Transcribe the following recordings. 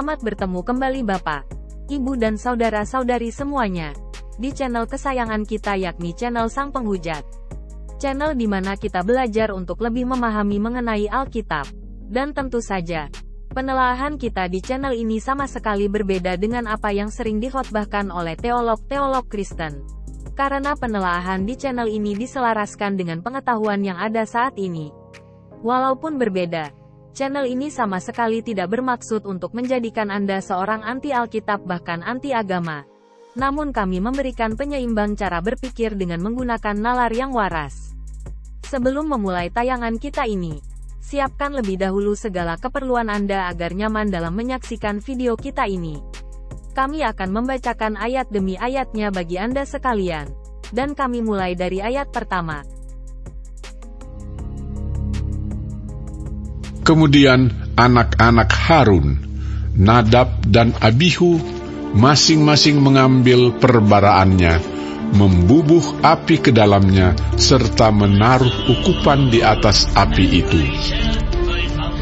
Selamat bertemu kembali Bapak, Ibu dan saudara-saudari semuanya, di channel kesayangan kita yakni channel Sang Penghujat. Channel di mana kita belajar untuk lebih memahami mengenai Alkitab. Dan tentu saja, penelaahan kita di channel ini sama sekali berbeda dengan apa yang sering dikhotbahkan oleh teolog-teolog Kristen. Karena penelaahan di channel ini diselaraskan dengan pengetahuan yang ada saat ini. Walaupun berbeda, channel ini sama sekali tidak bermaksud untuk menjadikan Anda seorang anti-Alkitab bahkan anti-agama. Namun kami memberikan penyeimbang cara berpikir dengan menggunakan nalar yang waras. Sebelum memulai tayangan kita ini, siapkan lebih dahulu segala keperluan Anda agar nyaman dalam menyaksikan video kita ini. Kami akan membacakan ayat demi ayatnya bagi Anda sekalian. Dan kami mulai dari ayat pertama. Kemudian anak-anak Harun, Nadab dan Abihu, masing-masing mengambil perbaraannya, membubuh api ke dalamnya, serta menaruh ukupan di atas api itu.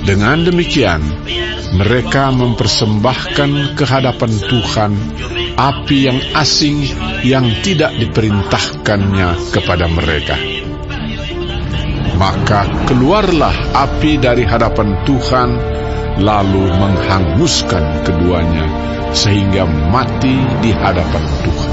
Dengan demikian, mereka mempersembahkan ke hadapan Tuhan api yang asing yang tidak diperintahkannya kepada mereka. Maka keluarlah api dari hadapan Tuhan, lalu menghanguskan keduanya, sehingga mati di hadapan Tuhan.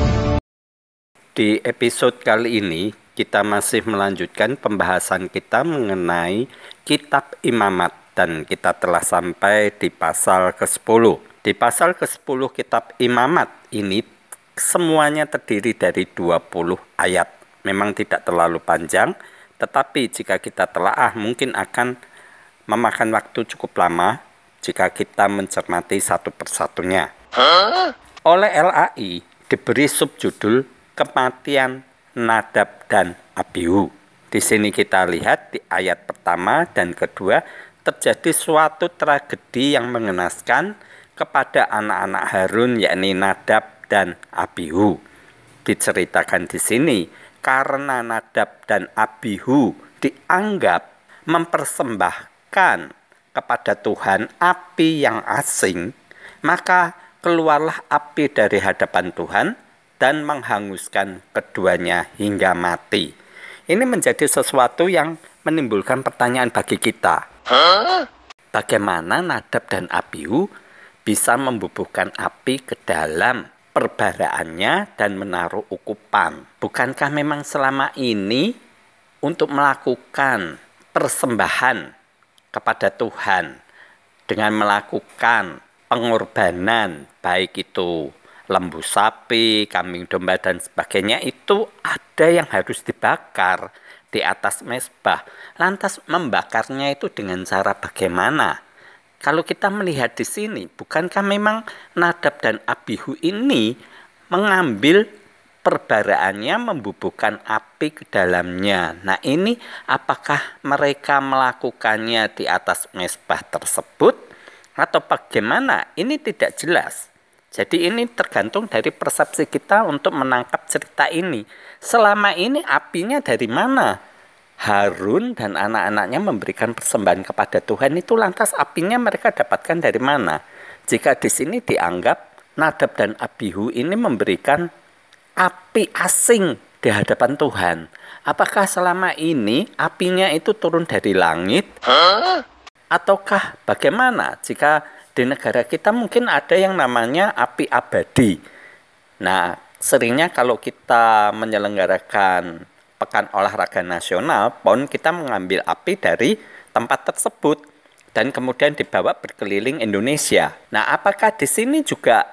Di episode kali ini, kita masih melanjutkan pembahasan kita mengenai Kitab Imamat, dan kita telah sampai di pasal ke-10. Di pasal ke-10 Kitab Imamat ini, semuanya terdiri dari 20 ayat. Memang tidak terlalu panjang, tetapi jika kita telaah mungkin akan memakan waktu cukup lama jika kita mencermati satu persatunya. Oleh LAI diberi subjudul Kematian Nadab dan Abihu. Di sini kita lihat di ayat pertama dan kedua terjadi suatu tragedi yang mengenaskan kepada anak-anak Harun, yakni Nadab dan Abihu. Diceritakan di sini karena Nadab dan Abihu dianggap mempersembahkan kepada Tuhan api yang asing, maka keluarlah api dari hadapan Tuhan dan menghanguskan keduanya hingga mati. Ini menjadi sesuatu yang menimbulkan pertanyaan bagi kita. Bagaimana Nadab dan Abihu bisa membubuhkan api ke dalam perbaraannya dan menaruh ukupan? Bukankah memang selama ini untuk melakukan persembahan kepada Tuhan dengan melakukan pengorbanan, baik itu lembu sapi, kambing domba dan sebagainya, itu ada yang harus dibakar di atas mezbah. Lantas membakarnya itu dengan cara bagaimana? Kalau kita melihat di sini, bukankah memang Nadab dan Abihu ini mengambil perbaraannya, membubuhkan api ke dalamnya? Nah, ini apakah mereka melakukannya di atas mezbah tersebut atau bagaimana? Ini tidak jelas. Jadi ini tergantung dari persepsi kita untuk menangkap cerita ini. Selama ini apinya dari mana? Harun dan anak-anaknya memberikan persembahan kepada Tuhan, itu lantas apinya mereka dapatkan dari mana? Jika di sini dianggap Nadab dan Abihu ini memberikan api asing di hadapan Tuhan, apakah selama ini apinya itu turun dari langit? Ataukah bagaimana jika di negara kita mungkin ada yang namanya api abadi? Nah, seringnya kalau kita menyelenggarakan Pekan Olahraga Nasional, PON, kita mengambil api dari tempat tersebut dan kemudian dibawa berkeliling Indonesia. Nah, apakah di sini juga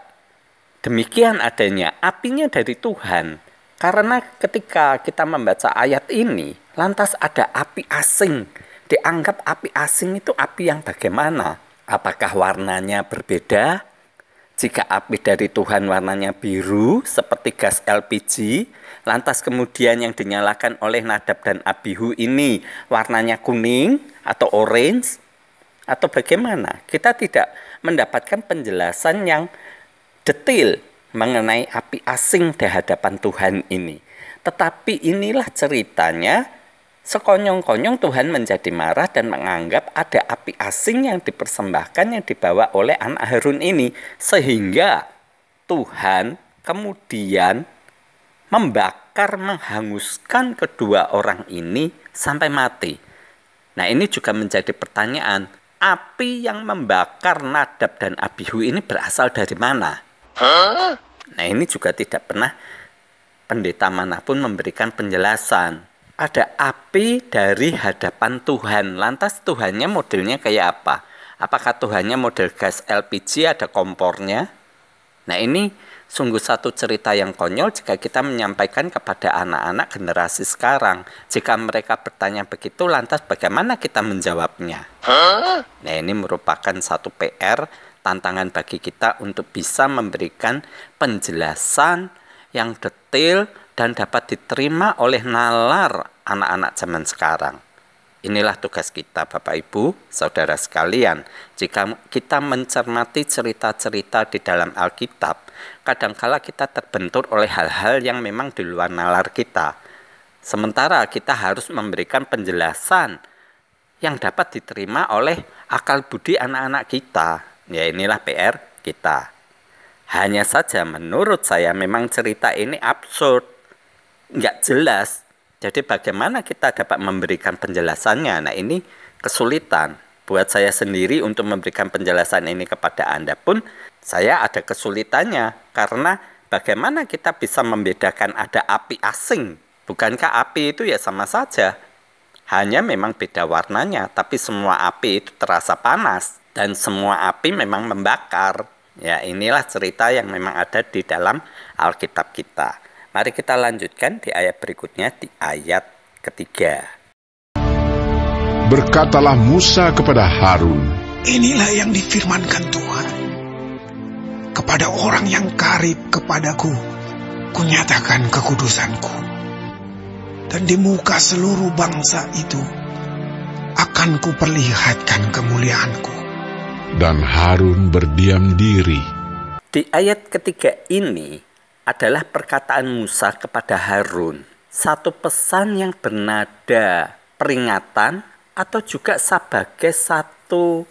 demikian adanya? Apinya dari Tuhan. Karena ketika kita membaca ayat ini, lantas ada api asing. Dianggap api asing itu api yang bagaimana? Apakah warnanya berbeda? Jika api dari Tuhan warnanya biru seperti gas LPG, lantas kemudian yang dinyalakan oleh Nadab dan Abihu ini warnanya kuning atau orange, atau bagaimana? Kita tidak mendapatkan penjelasan yang detail mengenai api asing di hadapan Tuhan ini. Tetapi inilah ceritanya Sekonyong-konyong Tuhan menjadi marah dan menganggap ada api asing yang dipersembahkan yang dibawa oleh anak Harun ini. Sehingga Tuhan kemudian membakar, menghanguskan kedua orang ini sampai mati. Nah, ini juga menjadi pertanyaan. Api yang membakar Nadab dan Abihu ini berasal dari mana? Nah, ini juga tidak pernah pendeta manapun memberikan penjelasan. Ada api dari hadapan Tuhan. Lantas Tuhannya modelnya kayak apa? Apakah Tuhannya model gas LPG ada kompornya? Nah, ini sungguh satu cerita yang konyol jika kita menyampaikan kepada anak-anak generasi sekarang. Jika mereka bertanya begitu, lantas bagaimana kita menjawabnya? Nah, ini merupakan satu PR, tantangan bagi kita untuk bisa memberikan penjelasan yang detail dan dapat diterima oleh nalar anak-anak zaman sekarang. Inilah tugas kita, Bapak Ibu, Saudara sekalian. Jika kita mencermati cerita-cerita di dalam Alkitab, kadangkala kita terbentur oleh hal-hal yang memang di luar nalar kita. Sementara kita harus memberikan penjelasan yang dapat diterima oleh akal budi anak-anak kita. Ya, inilah PR kita. Hanya saja menurut saya memang cerita ini absurd, nggak jelas. Jadi bagaimana kita dapat memberikan penjelasannya? Nah, ini kesulitan. Buat saya sendiri untuk memberikan penjelasan ini kepada Anda pun, saya ada kesulitannya. Karena bagaimana kita bisa membedakan ada api asing? Bukankah api itu ya sama saja? Hanya memang beda warnanya, tapi semua api itu terasa panas. Dan semua api memang membakar. Ya, inilah cerita yang memang ada di dalam Alkitab kita. Mari kita lanjutkan di ayat berikutnya, di ayat ketiga. Berkatalah Musa kepada Harun, inilah yang difirmankan Tuhan. Kepada orang yang karib kepadaku, kunyatakan kekudusanku. Dan di muka seluruh bangsa itu, akan kuperlihatkan kemuliaanku. dan Harun berdiam diri. Di ayat ketiga ini adalah perkataan Musa kepada Harun. Satu pesan yang bernada peringatan atau juga sebagai satu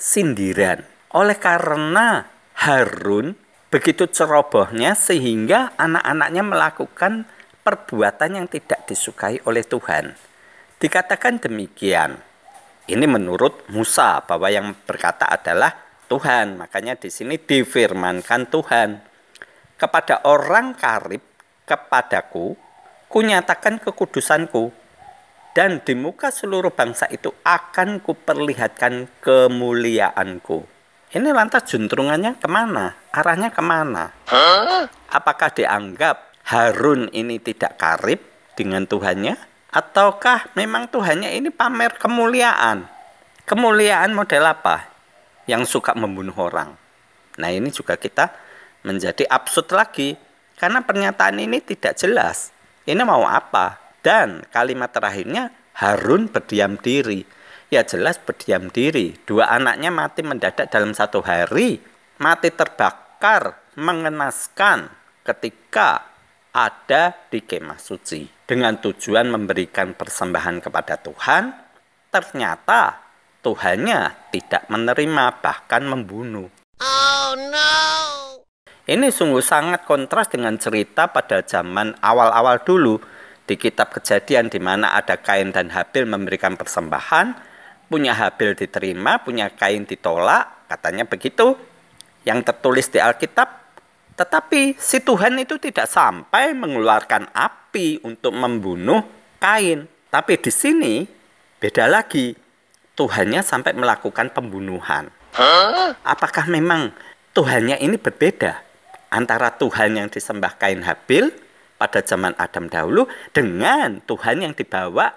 sindiran. Oleh karena Harun begitu cerobohnya sehingga anak-anaknya melakukan perbuatan yang tidak disukai oleh Tuhan. Dikatakan demikian. Ini menurut Musa bahwa yang berkata adalah Tuhan. Makanya di sini difirmankan Tuhan. Kepada orang karib kepadaku, kunyatakan kekudusanku. Dan di muka seluruh bangsa itu akan kuperlihatkan kemuliaanku. Ini lantas juntrungannya kemana? Arahnya kemana? Apakah dianggap Harun ini tidak karib dengan Tuhannya? Ataukah memang Tuhannya ini pamer kemuliaan? Kemuliaan model apa? Yang suka membunuh orang. Nah, ini juga kita menjadi absurd lagi. Karena pernyataan ini tidak jelas. Ini mau apa? Dan kalimat terakhirnya Harun berdiam diri. Ya jelas berdiam diri. Dua anaknya mati mendadak dalam satu hari. Mati terbakar, mengenaskan ketika ada di kemah suci. Dengan tujuan memberikan persembahan kepada Tuhan, ternyata Tuhannya tidak menerima, bahkan membunuh. Oh no! Ini sungguh sangat kontras dengan cerita pada zaman awal-awal dulu. Di kitab Kejadian di mana ada Kain dan Habil memberikan persembahan, punya Habil diterima, punya Kain ditolak, katanya begitu. Yang tertulis di Alkitab. Tetapi si Tuhan itu tidak sampai mengeluarkan api untuk membunuh Kain. Tapi di sini beda lagi. Tuhannya sampai melakukan pembunuhan. Apakah memang Tuhannya ini berbeda antara Tuhan yang disembah Kain Habil pada zaman Adam dahulu dengan Tuhan yang dibawa,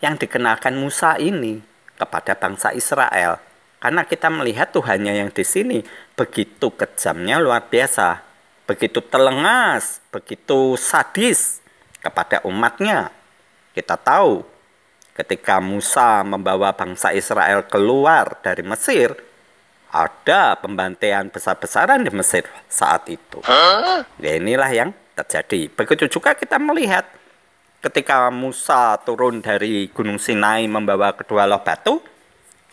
yang dikenalkan Musa ini kepada bangsa Israel? Karena kita melihat Tuhannya yang di sini begitu kejamnya luar biasa, begitu telengas, begitu sadis kepada umatnya. Kita tahu ketika Musa membawa bangsa Israel keluar dari Mesir, ada pembantaian besar-besaran di Mesir saat itu. Ya, inilah yang terjadi. Begitu juga kita melihat ketika Musa turun dari Gunung Sinai membawa kedua loh batu,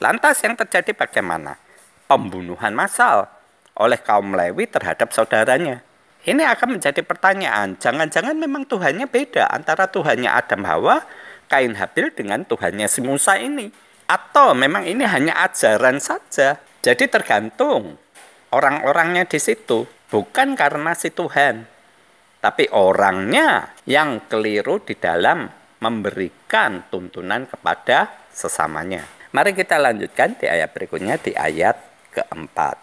lantas yang terjadi bagaimana? Pembunuhan massal oleh kaum Lewi terhadap saudaranya. Ini akan menjadi pertanyaan, jangan-jangan memang Tuhannya beda antara Tuhannya Adam Hawa, Kain Habil dengan Tuhannya si Musa ini. Atau memang ini hanya ajaran saja. Jadi tergantung orang-orangnya di situ, bukan karena si Tuhan. Tapi orangnya yang keliru di dalam memberikan tuntunan kepada sesamanya. Mari kita lanjutkan di ayat berikutnya, di ayat keempat.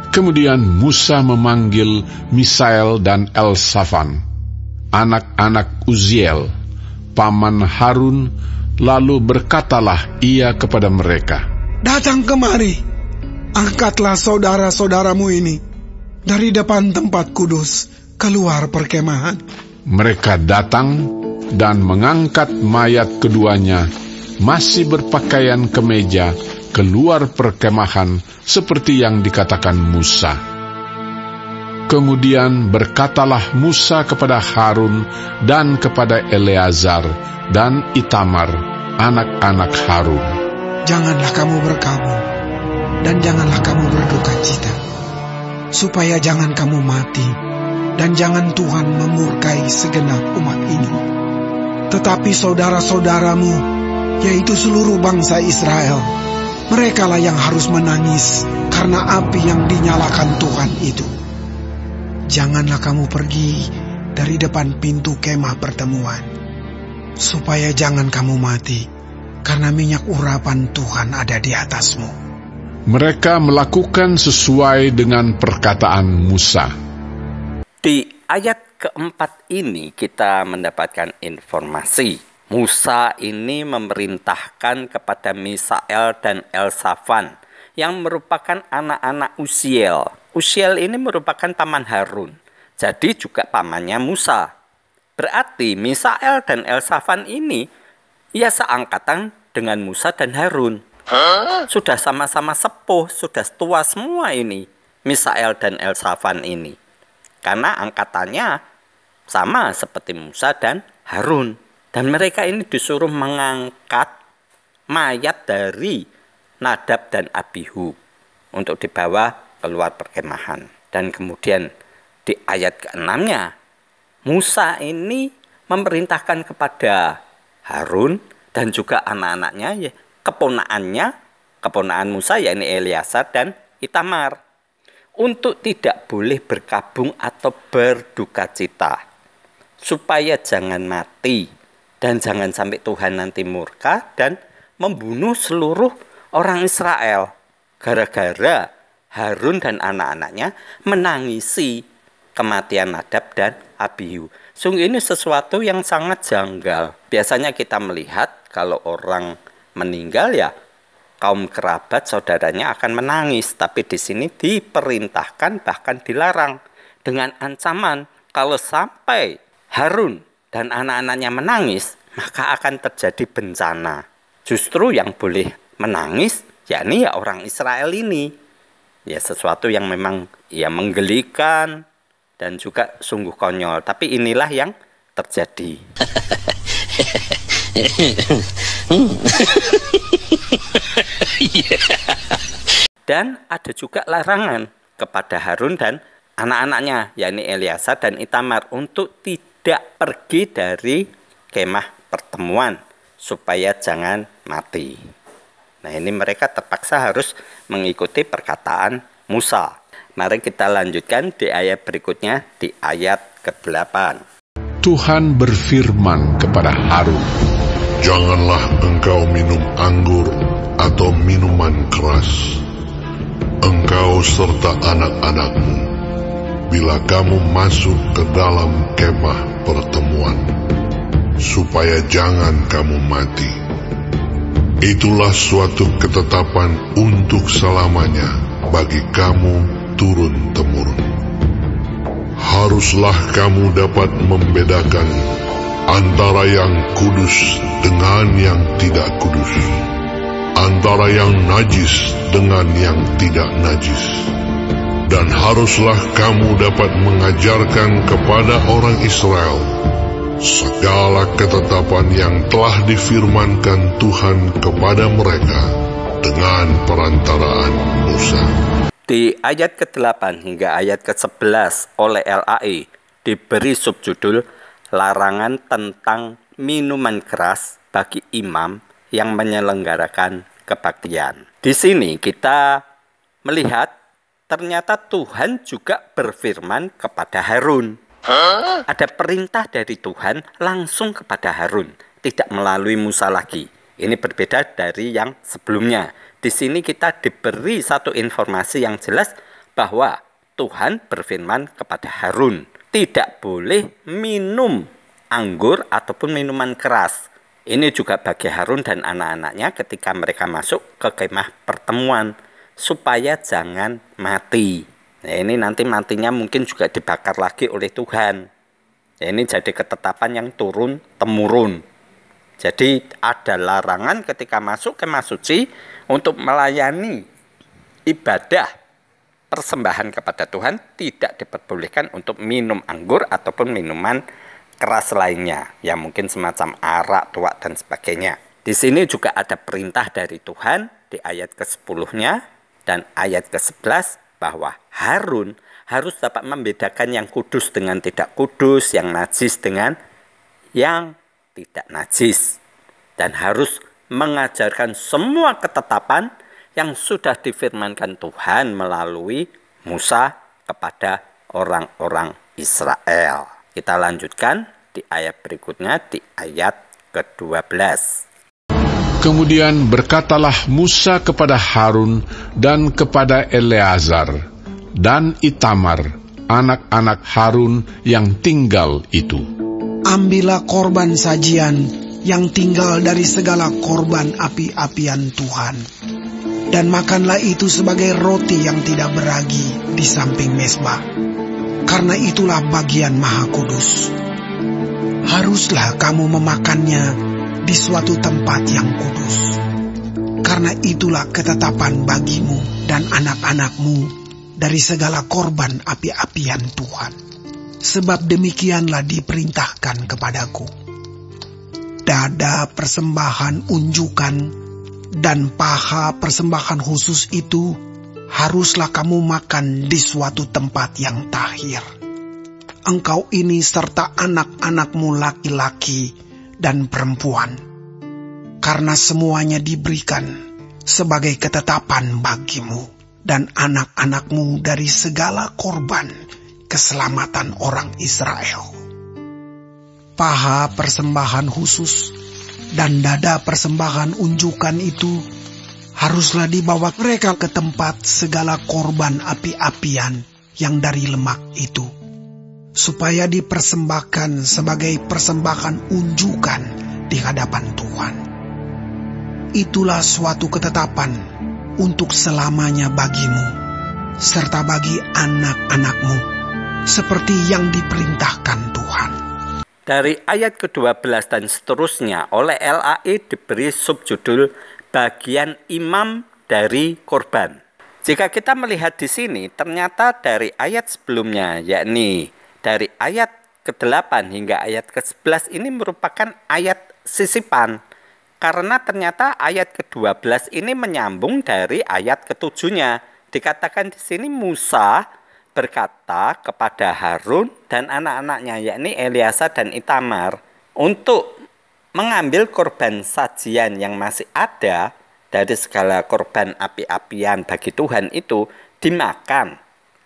Kemudian Musa memanggil Misael dan Elsafan, anak-anak Uziel, paman Harun, lalu berkatalah ia kepada mereka, "Datang kemari, angkatlah saudara-saudaramu ini dari depan tempat kudus keluar perkemahan." Mereka datang dan mengangkat mayat keduanya, masih berpakaian kemeja, keluar perkemahan seperti yang dikatakan Musa. Kemudian berkatalah Musa kepada Harun dan kepada Eleazar dan Itamar, anak-anak Harun, "Janganlah kamu berkabung dan janganlah kamu berduka cita, supaya jangan kamu mati dan jangan Tuhan memurkai segenap umat ini. Tetapi saudara-saudaramu, yaitu seluruh bangsa Israel, merekalah yang harus menangis karena api yang dinyalakan Tuhan itu. Janganlah kamu pergi dari depan pintu kemah pertemuan, supaya jangan kamu mati, karena minyak urapan Tuhan ada di atasmu." Mereka melakukan sesuai dengan perkataan Musa. Di ayat keempat ini kita mendapatkan informasi. Musa ini memerintahkan kepada Misael dan Elsafan yang merupakan anak-anak Uziel. Uziel ini merupakan paman Harun, jadi juga pamannya Musa. Berarti Misael dan Elsafan ini ya seangkatan dengan Musa dan Harun. Sudah sama-sama sepuh, sudah tua semua ini, Misael dan Elsafan ini. Karena angkatannya sama seperti Musa dan Harun. Dan mereka ini disuruh mengangkat mayat dari Nadab dan Abihu untuk dibawa keluar perkemahan. Dan kemudian di ayat ke-6-nya, Musa ini memerintahkan kepada Harun dan juga anak-anaknya, keponakan Musa, yakni Eleazar dan Itamar, untuk tidak boleh berkabung atau berduka cita, supaya jangan mati. Dan jangan sampai Tuhan nanti murka dan membunuh seluruh orang Israel. Gara-gara Harun dan anak-anaknya menangisi kematian Nadab dan Abihu. Sungguh ini sesuatu yang sangat janggal. Biasanya kita melihat kalau orang meninggal ya kaum kerabat saudaranya akan menangis. Tapi di sini diperintahkan bahkan dilarang dengan ancaman kalau sampai Harun dan anak-anaknya menangis, maka akan terjadi bencana. Justru yang boleh menangis, yakni ya orang Israel ini. Ya sesuatu yang memang ya menggelikan dan juga sungguh konyol. Tapi inilah yang terjadi. Dan ada juga larangan kepada Harun dan anak-anaknya, yakni Eleazar dan Itamar, untuk tidak pergi dari kemah pertemuan supaya jangan mati. Nah ini mereka terpaksa harus mengikuti perkataan Musa. Mari kita lanjutkan di ayat berikutnya, di ayat ke-8. Tuhan berfirman kepada Harun, "Janganlah engkau minum anggur atau minuman keras, engkau serta anak-anakmu, bila kamu masuk ke dalam kemah pertemuan, supaya jangan kamu mati. Itulah suatu ketetapan untuk selamanya bagi kamu turun-temurun. Haruslah kamu dapat membedakan antara yang kudus dengan yang tidak kudus, antara yang najis dengan yang tidak najis. Dan haruslah kamu dapat mengajarkan kepada orang Israel segala ketetapan yang telah difirmankan Tuhan kepada mereka dengan perantaraan Musa. Di ayat ke-8 hingga ayat ke-11 oleh LAI diberi subjudul larangan tentang minuman keras bagi imam yang menyelenggarakan kebaktian. Di sini kita melihat ternyata Tuhan juga berfirman kepada Harun. Ada perintah dari Tuhan langsung kepada Harun, tidak melalui Musa lagi. Ini berbeda dari yang sebelumnya. Di sini kita diberi satu informasi yang jelas bahwa Tuhan berfirman kepada Harun, tidak boleh minum anggur ataupun minuman keras. Ini juga bagi Harun dan anak-anaknya ketika mereka masuk ke kemah pertemuan, supaya jangan mati. Nah, ini nanti matinya mungkin juga dibakar lagi oleh Tuhan. Nah, ini jadi ketetapan yang turun-temurun. Jadi ada larangan ketika masuk kemah suci untuk melayani ibadah persembahan kepada Tuhan, tidak diperbolehkan untuk minum anggur ataupun minuman keras lainnya, yang mungkin semacam arak, tuak, dan sebagainya. Di sini juga ada perintah dari Tuhan di ayat ke-10-nya dan ayat ke-11 bahwa Harun harus dapat membedakan yang kudus dengan tidak kudus, yang najis dengan yang tidak najis, dan harus mengajarkan semua ketetapan yang sudah difirmankan Tuhan melalui Musa kepada orang-orang Israel. Kita lanjutkan di ayat berikutnya, di ayat ke-12. Kemudian berkatalah Musa kepada Harun dan kepada Eleazar dan Itamar, anak-anak Harun yang tinggal itu. Ambillah korban sajian yang tinggal dari segala korban api-apian Tuhan, dan makanlah itu sebagai roti yang tidak beragi di samping mezbah, karena itulah bagian maha kudus. Haruslah kamu memakannya di suatu tempat yang kudus, karena itulah ketetapan bagimu dan anak-anakmu dari segala korban api-apian Tuhan. Sebab demikianlah diperintahkan kepadaku. Dada persembahan unjukan dan paha persembahan khusus itu haruslah kamu makan di suatu tempat yang tahir. Engkau ini serta anak-anakmu laki-laki dan perempuan, karena semuanya diberikan sebagai ketetapan bagimu dan anak-anakmu dari segala korban keselamatan orang Israel. Paha persembahan khusus dan dada persembahan unjukan itu haruslah dibawa mereka ke tempat segala korban api-apian yang dari lemak itu, supaya dipersembahkan sebagai persembahan unjukan di hadapan Tuhan. Itulah suatu ketetapan untuk selamanya bagimu, serta bagi anak-anakmu, seperti yang diperintahkan Tuhan. Dari ayat ke-12 dan seterusnya oleh LAI diberi subjudul bagian imam dari korban. Jika kita melihat di sini, ternyata dari ayat sebelumnya, yakni dari ayat ke-8 hingga ayat ke-11 ini merupakan ayat sisipan. Karena ternyata ayat ke-12 ini menyambung dari ayat ke-7-nya. Dikatakan di sini Musa berkata kepada Harun dan anak-anaknya, yakni Eleazar dan Itamar, untuk mengambil korban sajian yang masih ada dari segala korban api-apian bagi Tuhan itu dimakan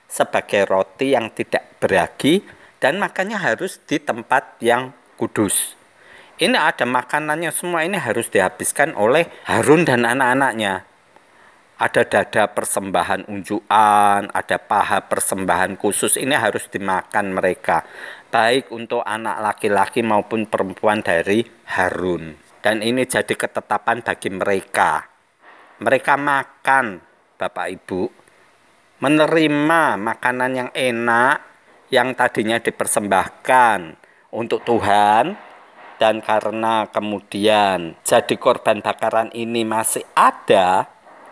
sebagai roti yang tidak beragi, dan makannya harus di tempat yang kudus. Ini ada makanannya, semua ini harus dihabiskan oleh Harun dan anak-anaknya. Ada dada persembahan unjukan, ada paha persembahan khusus, ini harus dimakan mereka, baik untuk anak laki-laki maupun perempuan dari Harun. Dan ini jadi ketetapan bagi mereka. Mereka makan, Bapak Ibu, menerima makanan yang enak yang tadinya dipersembahkan untuk Tuhan, dan karena kemudian jadi korban bakaran ini masih ada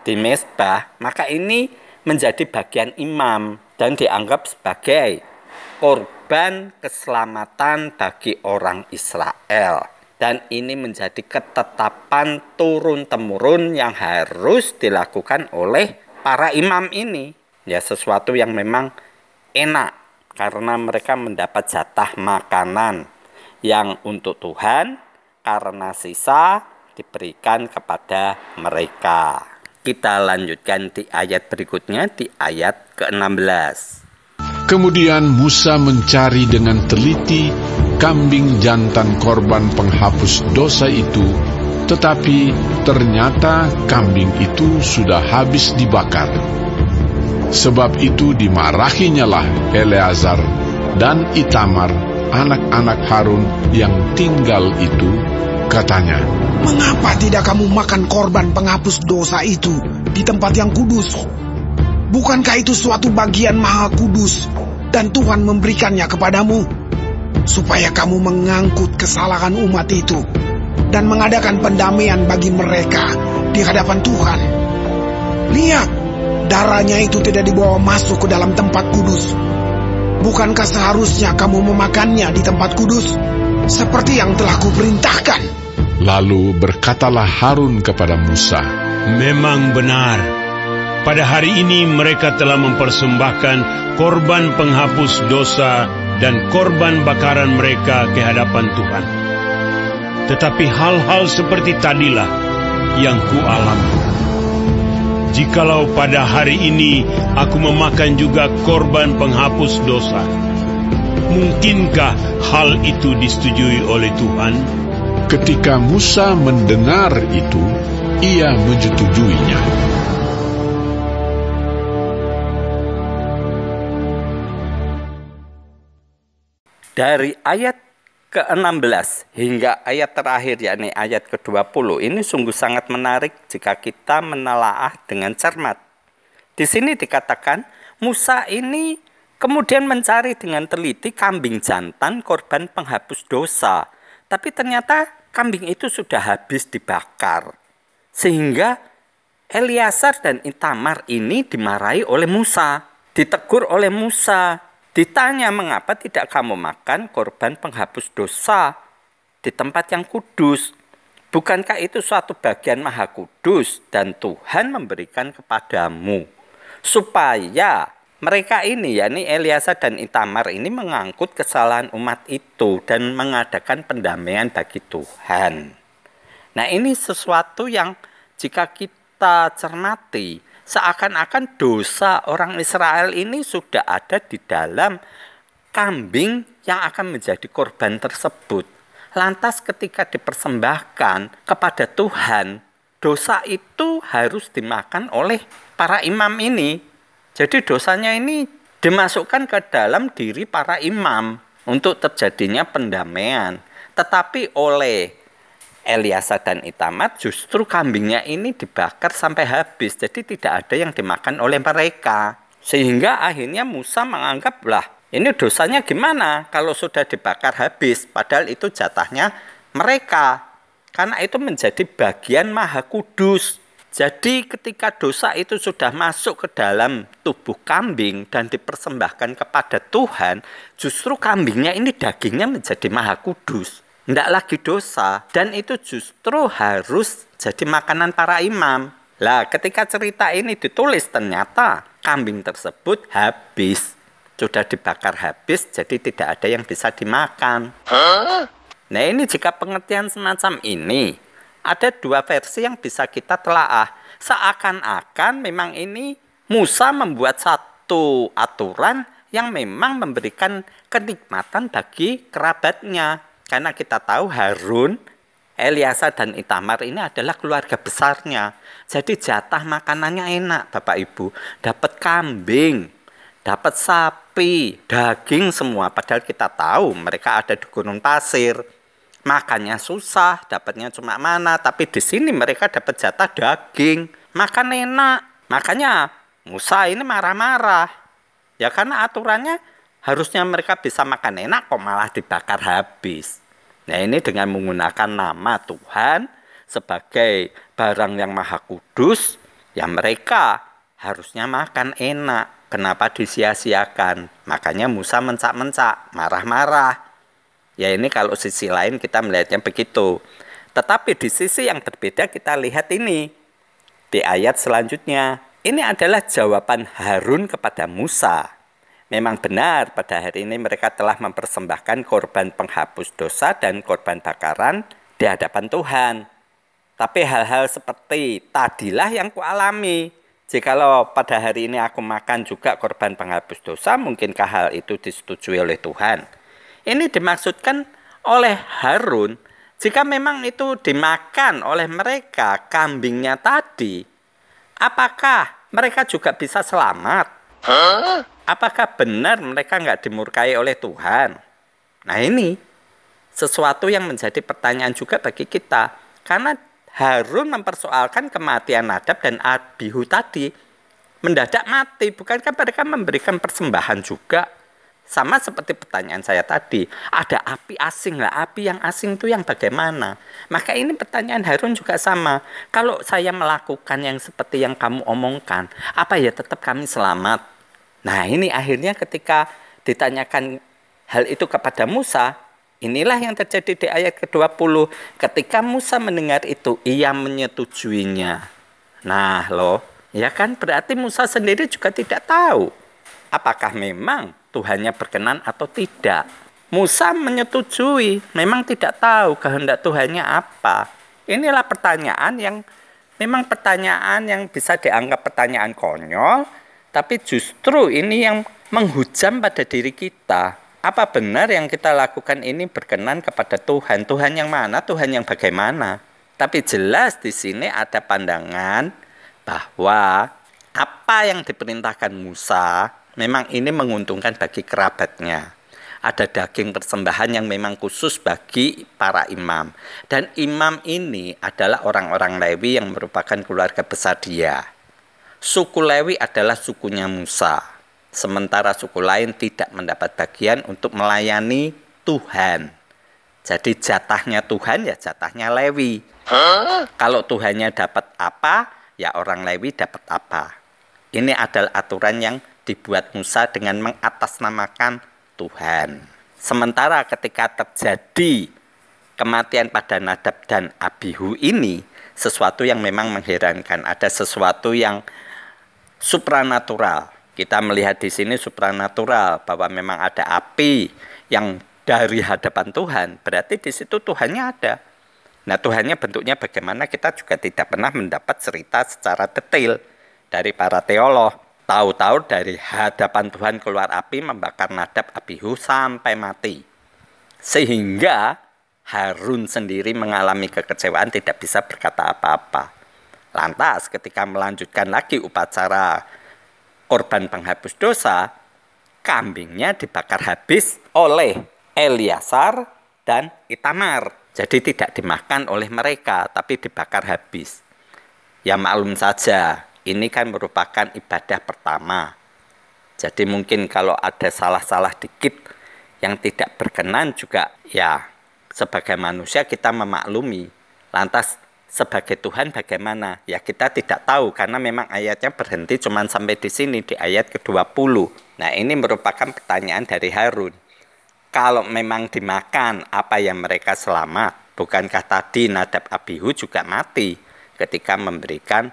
di mezbah, maka ini menjadi bagian imam dan dianggap sebagai korban korban keselamatan bagi orang Israel. Dan ini menjadi ketetapan turun-temurun yang harus dilakukan oleh para imam ini. Ya, sesuatu yang memang enak karena mereka mendapat jatah makanan yang untuk Tuhan, karena sisa diberikan kepada mereka. Kita lanjutkan di ayat berikutnya, di ayat ke-16. Kemudian Musa mencari dengan teliti kambing jantan korban penghapus dosa itu, tetapi ternyata kambing itu sudah habis dibakar. Sebab itu dimarahinya lah Eleazar dan Itamar, anak-anak Harun yang tinggal itu, katanya, "Mengapa tidak kamu makan korban penghapus dosa itu di tempat yang kudus? Bukankah itu suatu bagian maha kudus dan Tuhan memberikannya kepadamu, supaya kamu mengangkut kesalahan umat itu dan mengadakan pendamaian bagi mereka di hadapan Tuhan? Lihat, darahnya itu tidak dibawa masuk ke dalam tempat kudus. Bukankah seharusnya kamu memakannya di tempat kudus, seperti yang telah kuperintahkan?" Lalu berkatalah Harun kepada Musa, "Memang benar, pada hari ini mereka telah mempersembahkan korban penghapus dosa dan korban bakaran mereka ke hadapan Tuhan. Tetapi hal-hal seperti tadilah yang kualami. Jikalau pada hari ini aku memakan juga korban penghapus dosa, mungkinkah hal itu disetujui oleh Tuhan?" Ketika Musa mendengar itu, ia menyetujuinya. Dari ayat ke-16 hingga ayat terakhir, yakni ayat ke-20, ini sungguh sangat menarik jika kita menelaah dengan cermat. Di sini dikatakan Musa ini kemudian mencari dengan teliti kambing jantan korban penghapus dosa, tapi ternyata kambing itu sudah habis dibakar. Sehingga Eleazar dan Itamar ini dimarahi oleh Musa, ditegur oleh Musa. Ditanya, "Mengapa tidak kamu makan korban penghapus dosa di tempat yang kudus? Bukankah itu suatu bagian maha kudus dan Tuhan memberikan kepadamu?" Supaya mereka ini, yakni Eleazar dan Itamar ini, mengangkut kesalahan umat itu dan mengadakan pendamaian bagi Tuhan. Nah, ini sesuatu yang jika kita cermati, seakan-akan dosa orang Israel ini sudah ada di dalam kambing yang akan menjadi korban tersebut. Lantas ketika dipersembahkan kepada Tuhan, dosa itu harus dimakan oleh para imam ini. Jadi dosanya ini dimasukkan ke dalam diri para imam untuk terjadinya pendamaian. Tetapi oleh Eleazar dan Itamar justru kambingnya ini dibakar sampai habis. Jadi tidak ada yang dimakan oleh mereka. Sehingga akhirnya Musa menganggap, lah ini dosanya gimana kalau sudah dibakar habis. Padahal itu jatahnya mereka. Karena itu menjadi bagian maha kudus. Jadi ketika dosa itu sudah masuk ke dalam tubuh kambing dan dipersembahkan kepada Tuhan, justru kambingnya ini dagingnya menjadi maha kudus. Tidak lagi dosa, dan itu justru harus jadi makanan para imam. Lah, ketika cerita ini ditulis, ternyata kambing tersebut habis. Sudah dibakar habis, jadi tidak ada yang bisa dimakan. Nah, ini jika pengertian semacam ini, ada dua versi yang bisa kita telaah. Seakan-akan memang ini Musa membuat satu aturan yang memang memberikan kenikmatan bagi kerabatnya. Karena kita tahu Harun, Eleazar dan Itamar ini adalah keluarga besarnya. Jadi jatah makanannya enak, Bapak Ibu. Dapat kambing, dapat sapi, daging semua. Padahal kita tahu mereka ada di gunung pasir. Makannya susah, dapatnya cuma mana, tapi di sini mereka dapat jatah daging, makan enak. Makanya Musa ini marah-marah. Ya karena aturannya harusnya mereka bisa makan enak, kok malah dibakar habis. Nah, ini dengan menggunakan nama Tuhan sebagai barang yang maha kudus, ya mereka harusnya makan enak. Kenapa disia-siakan? Makanya Musa mencak-mencak, marah-marah. Ya ini kalau sisi lain kita melihatnya begitu. Tetapi di sisi yang berbeda kita lihat ini. Di ayat selanjutnya. Ini adalah jawaban Harun kepada Musa. Memang benar pada hari ini mereka telah mempersembahkan korban penghapus dosa dan korban bakaran di hadapan Tuhan. Tapi hal-hal seperti tadilah yang kualami. Jikalau pada hari ini aku makan juga korban penghapus dosa, mungkinkah hal itu disetujui oleh Tuhan? Ini dimaksudkan oleh Harun, jika memang itu dimakan oleh mereka kambingnya tadi, apakah mereka juga bisa selamat? Apakah benar mereka nggak dimurkai oleh Tuhan? Nah ini sesuatu yang menjadi pertanyaan juga bagi kita. Karena Harun mempersoalkan kematian Nadab dan Abihu tadi. Mendadak mati, bukankah mereka memberikan persembahan juga? Sama seperti pertanyaan saya tadi, ada api asing lah, api yang asing itu yang bagaimana? Maka ini pertanyaan Harun juga sama. Kalau saya melakukan yang seperti yang kamu omongkan, apa ya tetap kami selamat? Nah ini akhirnya ketika ditanyakan hal itu kepada Musa, inilah yang terjadi di ayat ke-20. Ketika Musa mendengar itu, ia menyetujuinya. Nah loh, ya kan berarti Musa sendiri juga tidak tahu apakah memang Tuhannya berkenan atau tidak. Musa menyetujui, memang tidak tahu kehendak Tuhannya apa. Inilah pertanyaan yang memang pertanyaan yang bisa dianggap pertanyaan konyol, tapi justru ini yang menghujam pada diri kita. Apa benar yang kita lakukan ini berkenan kepada Tuhan? Tuhan yang mana? Tuhan yang bagaimana? Tapi jelas di sini ada pandangan bahwa apa yang diperintahkan Musa memang ini menguntungkan bagi kerabatnya. Ada daging persembahan yang memang khusus bagi para imam. Dan imam ini adalah orang-orang Lewi yang merupakan keluarga besar dia. Suku Lewi adalah sukunya Musa. Sementara suku lain tidak mendapat bagian untuk melayani Tuhan. Jadi jatahnya Tuhan ya jatahnya Lewi. Kalau Tuhannya dapat apa, ya orang Lewi dapat apa. Ini adalah aturan yang dibuat Musa dengan mengatasnamakan Tuhan. Sementara ketika terjadi kematian pada Nadab dan Abihu ini, sesuatu yang memang mengherankan. Ada sesuatu yang supranatural. Kita melihat di sini supranatural bahwa memang ada api yang dari hadapan Tuhan. Berarti di situ Tuhannya ada. Nah Tuhannya bentuknya bagaimana kita juga tidak pernah mendapat cerita secara detail dari para teolog. Tahu-tahu dari hadapan Tuhan keluar api membakar Nadab Abihu sampai mati. Sehingga Harun sendiri mengalami kekecewaan tidak bisa berkata apa-apa. Lantas ketika melanjutkan lagi upacara korban penghapus dosa, kambingnya dibakar habis oleh Eleazar dan Itamar. Jadi tidak dimakan oleh mereka, tapi dibakar habis. Ya maklum saja, ini kan merupakan ibadah pertama. Jadi mungkin kalau ada salah-salah dikit yang tidak berkenan juga, ya sebagai manusia kita memaklumi. Lantas sebagai Tuhan bagaimana? Ya kita tidak tahu karena memang ayatnya berhenti cuma sampai di sini di ayat ke-20. Nah ini merupakan pertanyaan dari Harun. Kalau memang dimakan, apa yang mereka selamat? Bukankah tadi Nadab Abihu juga mati ketika memberikan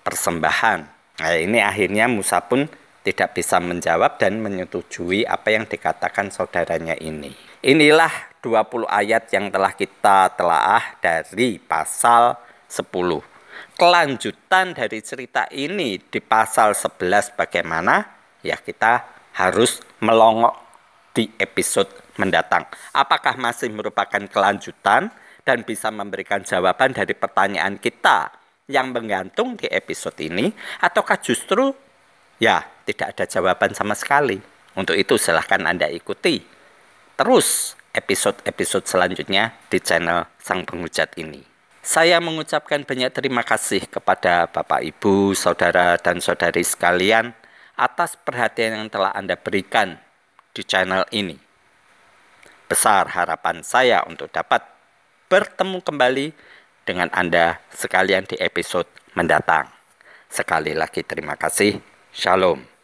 persembahan? Nah ini akhirnya Musa pun tidak bisa menjawab dan menyetujui apa yang dikatakan saudaranya ini. Inilah 20 ayat yang telah kita telaah dari pasal 10. Kelanjutan dari cerita ini di pasal 11 bagaimana? Ya kita harus melongok di episode mendatang. Apakah masih merupakan kelanjutan dan bisa memberikan jawaban dari pertanyaan kita yang menggantung di episode ini? Ataukah justru ya tidak ada jawaban sama sekali? Untuk itu silahkan Anda ikuti terus episode-episode selanjutnya di channel Sang Penghujat ini. Saya mengucapkan banyak terima kasih kepada Bapak, Ibu, Saudara, dan Saudari sekalian atas perhatian yang telah Anda berikan di channel ini. Besar harapan saya untuk dapat bertemu kembali dengan Anda sekalian di episode mendatang. Sekali lagi terima kasih. Shalom.